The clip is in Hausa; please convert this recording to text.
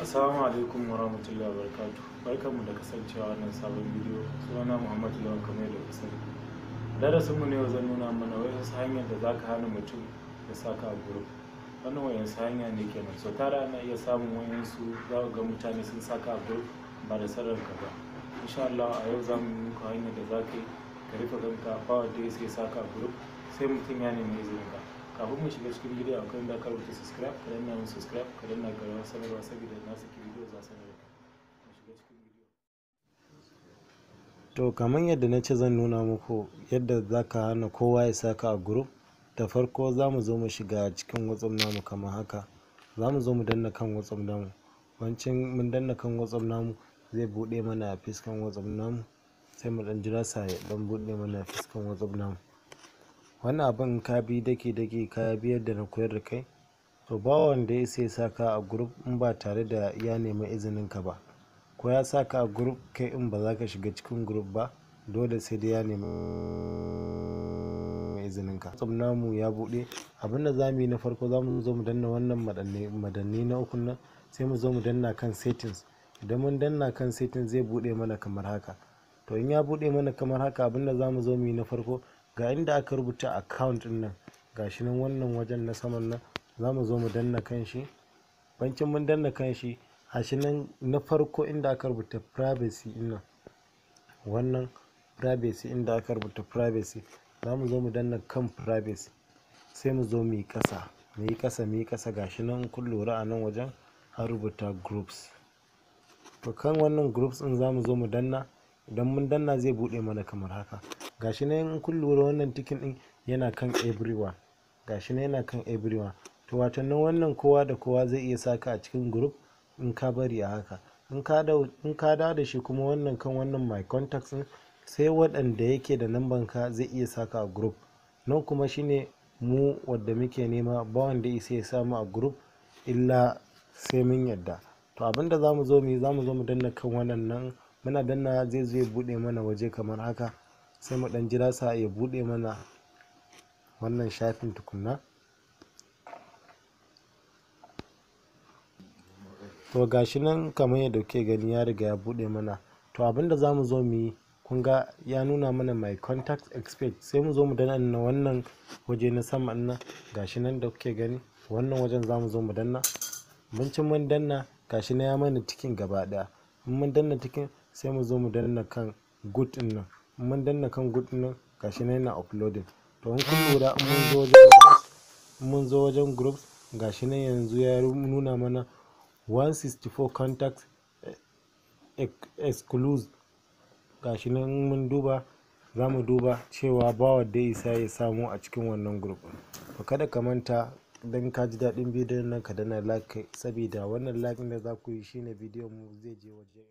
Assalamu alaikum warahmatullahi wabarakatuh. Barkanmu da kasancewa wannan sabon bidiyo. Sunana Muhammad Lawan kamar da kuka sani. Darasin mu ne yau zan nuna mana wayansu hanyar da zaka hana mutum ya saka a group. Wannan wayansu hanya ne kenan. So tare ana iya samun wayansu za ga mutane sun saka a group ba da sanar ka ba. Insha Allah a yau zamu yi muku hanyar da zaka yi ka rufe kanka ba wanda ya sai saka a group sai mutum ya nemi izinin ka. Kafin mu shiga cikin bidiyo akwai inda ka rubuta subscribe, ka danna mun subscribe, ka danna ƙararrawar sanarwa saboda na saki bidiyo za sanar da kai. Mu shiga cikin bidiyo. To kamar yadda na ce zan nuna muku yadda zaka hana kowa ya saka a group. Da farko za mu zo mu shiga cikin WhatsApp namu kamar haka. Za mu zo mu danna kan WhatsApp namu. Wancin mun danna kan WhatsApp namu zai buɗe mana a fiskan WhatsApp namu. Sai mu dan jira sa ya dan buɗe mana a fiskan WhatsApp namu. Wannan abin ka bi dake ka bi yadda na koyar da kai, to ba wanda ya sai saka a group in ba tare da ya nemi izinin ka ba. Ko ya saka a group kai in ba za ka shiga cikin group ba, dole sai dai ya nemi izinin ka. WhatsApp namu ya buɗe. Abinda za mu yi na farko za mu zo mu danna wannan madanni na uku nan, sai mu zo mu danna kan settings. Idan mun danna kan settings zai buɗe mana kamar haka. To in ya buɗe mana kamar haka, abinda za mu zo mu yi na farko, ga inda aka rubuta account din nan, gashi nan wannan wajen na saman nan, za mu zo mu danna kan shi. Bancin mun danna kan shi, gashi nan na farko inda aka rubuta privacy din nan, wannan privacy inda aka rubuta privacy, za mu zo mu danna kan privacy, sai mu zo mu yi ƙasa, mu yi ƙasa, gashi nan kun lura a nan wajen an rubuta groups. To kan wannan groups din za mu zo mu danna. Idan mun danna zai buɗe mana kamar haka. Gashi nan in kun lura wannan tikin din yana kan everyone, gashi nan yana kan everyone. To watannin wannan kowa da kowa zai iya saka a cikin group in ka bari a haka. In ka dawo da shi kuma wannan kan wannan my contacts din, sai waɗanda yake da namban ka zai iya saka a group. Nan kuma shine mu wadda muke nema, ba wanda ya sai samu a group illa sai mun yadda. To abinda zamu zo mu yi, zamu zo mu danna kan wannan nan, muna danna zai zo ya buɗe mana waje kamar haka. Sai mu dan jira sa ya buɗe mana wannan shafin tukunna. To gashi nan kamar yadda kuke gani ya riga ya buɗe mana. To abinda zamu zo mu yi, kun ga ya nuna mana my contact expect, sai mu zo mu danna wannan waje na sama nan, gashi nan da kuke gani wannan wajen zamu zo mu danna. Bancin mun danna, gashi nan ya mana tikin gaba daya. In mun danna tikin sai mu zo mu danna kan good din nan. In mun danna kan good din nan, gashi nan yana uploading. To in kun lura in mun zo wajen groups, gashi nan yanzu ya nuna mana 164 contacts exclusive. Gashi nan mun duba, za mu duba cewa ba wanda ya isa ya samu a cikin wannan group. To kada ka manta, idan ka ji daɗin bidiyon nan ka danna like, saboda wannan like da za ku yi shine bidiyon mu zai je waje.